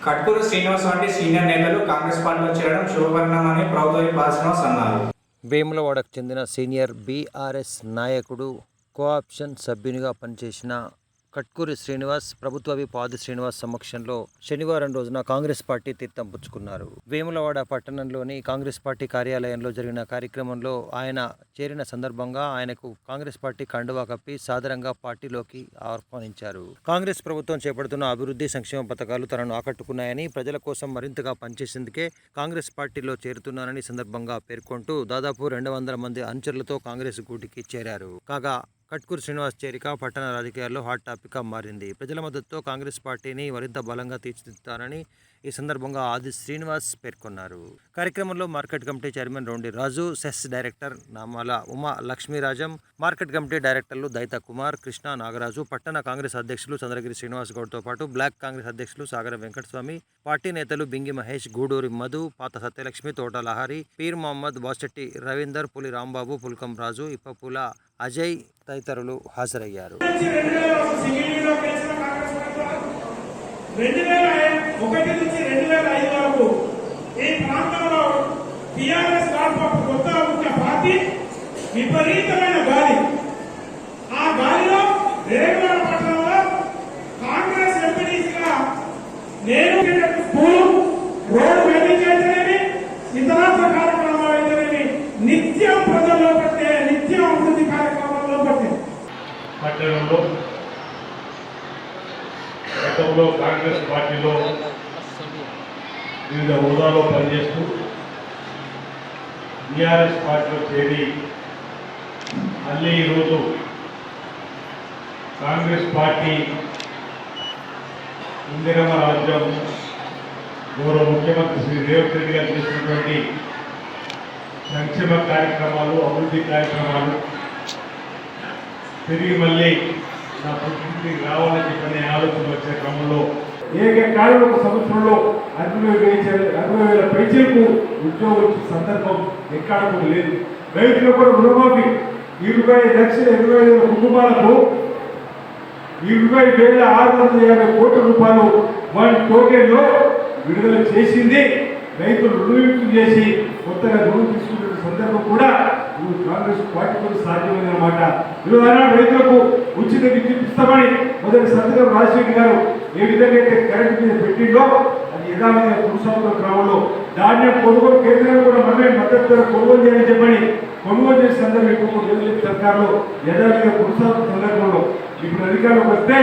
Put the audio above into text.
కట్కూరు శ్రీనివాస్ వంటి సీనియర్ నేతలు కాంగ్రెస్ పార్టీలో చేరడం శుభపరిణామని ప్రభుత్వ శ్రీనివాస్ అన్నారు. వేములవాడకు చెందిన సీనియర్ బీఆర్ఎస్ నాయకుడు కోఆప్షన్ సభ్యునిగా పనిచేసిన కట్కూరి శ్రీనివాస్ ప్రభుత్వ పాది శ్రీనివాస్ సమక్షంలో శనివారం రోజున కాంగ్రెస్ పార్టీ తీర్థం పుచ్చుకున్నారు. వేములవాడ పట్టణంలోని కాంగ్రెస్ పార్టీ కార్యాలయంలో జరిగిన కార్యక్రమంలో ఆయన చేరిన సందర్భంగా ఆయనకు కాంగ్రెస్ పార్టీ కండువా కప్పి సాదరంగా పార్టీలోకి ఆహ్వానించారు. కాంగ్రెస్ ప్రభుత్వం చేపడుతున్న అభివృద్ధి సంక్షేమ పథకాలు తనను ఆకట్టుకున్నాయని, ప్రజల కోసం మరింతగా పనిచేసేందుకే కాంగ్రెస్ పార్టీలో చేరుతున్నానని సందర్భంగా పేర్కొంటూ దాదాపు 200 మంది అనుచరులతో కాంగ్రెస్ గూటికి చేరారు. కాగా కట్కూరు శ్రీనివాస్ చేరిక పట్టణ రాజకీయాల్లో హాట్ టాపిక్గా మారింది. ప్రజల మద్దతుతో కాంగ్రెస్ పార్టీని మరింత బలంగా తీర్చిదిద్దుతారని ఈ సందర్భంగా ఆది శ్రీనివాస్ పేర్కొన్నారు. కార్యక్రమంలో మార్కెట్ కమిటీ చైర్మన్ రౌండి రాజు, సెస్ డైరెక్టర్ నామాల ఉమా లక్ష్మీరాజం, మార్కెట్ కమిటీ డైరెక్టర్లు దైతా కుమార్, కృష్ణ, నాగరాజు, పట్టణ కాంగ్రెస్ అధ్యక్షులు చంద్రగిరి శ్రీనివాస్ గౌడ్తో పాటు బ్లాక్ కాంగ్రెస్ అధ్యక్షులు సాగర వెంకటస్వామి, పార్టీ నేతలు బింగి మహేష్, గూడూరి మధు, పాత సత్యలక్ష్మి, తోట లహరి, పీర్ మహమ్మద్, బాసెట్టి రవీందర్, పులి రాంబాబు, పుల్కం రాజు, ఇప్పపుల అజయ్ తదితరులు హాజరయ్యారు. 2001 నుంచి 2005 వరకు ఈ ప్రాంతంలో టీఆర్ఎస్ కొత్త ముఖ్య పార్టీ విపరీతమైన గాలి. ఆ గాలిలో వేములవాడ పట్టణంలో కాంగ్రెస్ ఎంపీటీసీగా నేను స్కూలు, రోడ్డు వెల్డింగ్ అయితేనేమి, ఇతరాత్ర కార్యక్రమాలు అయితేనేమి నిత్యం ప్రజల్లో పట్టే, నిత్యం అభివృద్ధి కార్యక్రమాల్లో పట్టే పట్టణంలో గతంలో కాంగ్రెస్ పార్టీలో వివిధ హోదాలో పనిచేస్తూ టీఆర్ఎస్ పార్టీలో చేరి మళ్ళీ ఈరోజు కాంగ్రెస్ పార్టీ ఇందిరమ్మ రాజ్యం గౌరవ ముఖ్యమంత్రి శ్రీ రేవంత్ రెడ్డి గారు చేసినటువంటి సంక్షేమ కార్యక్రమాలు, అభివృద్ధి కార్యక్రమాలు తిరిగి మళ్ళీ నా పుట్టింటికి రావాలని చెప్పని ఆలోచన వచ్చే క్రమంలో ఏకకాలంలో ఒక సంవత్సరంలో 60,000 పైచలకు ఉద్యోగం వచ్చే సందర్భం ఎక్కడ కూడా లేదు. రైతులకు కూడా రుణమాఫీ 25,25,000 కుటుంబాలకు 20,650 కోట్ల రూపాయలు వన్ టోకెన్లో విడుదల చేసింది. రైతులు రుణవిముక్తి చేసి కొత్తగా రుణం తీసుకునే సందర్భం కూడా కాంగ్రెస్ పార్టీతో సాధ్యమైందన్నమాట. ఈరోజు రైతులకు ఉచిత విద్యుత్ ఇస్తామని మొదటి సంతకం రాజశేఖర్ గారు ఏ విధంగా అయితే కరెంట్ మీద పెట్టిందో అది యథావిధిగా కొనసాగుతున్న క్రమంలో ధాన్యం కొనుగోలు కేంద్రాలు కూడా మనమే మద్దతు ధర కొనుగోలు చేయాలని చెప్పని కొనుగోలు చేసే సందర్భం ఎక్కువ సర్కారులో యథావిధిగా కొనసాగుతున్న సందర్భంలో ఇప్పుడు అధికారంలోకి వస్తే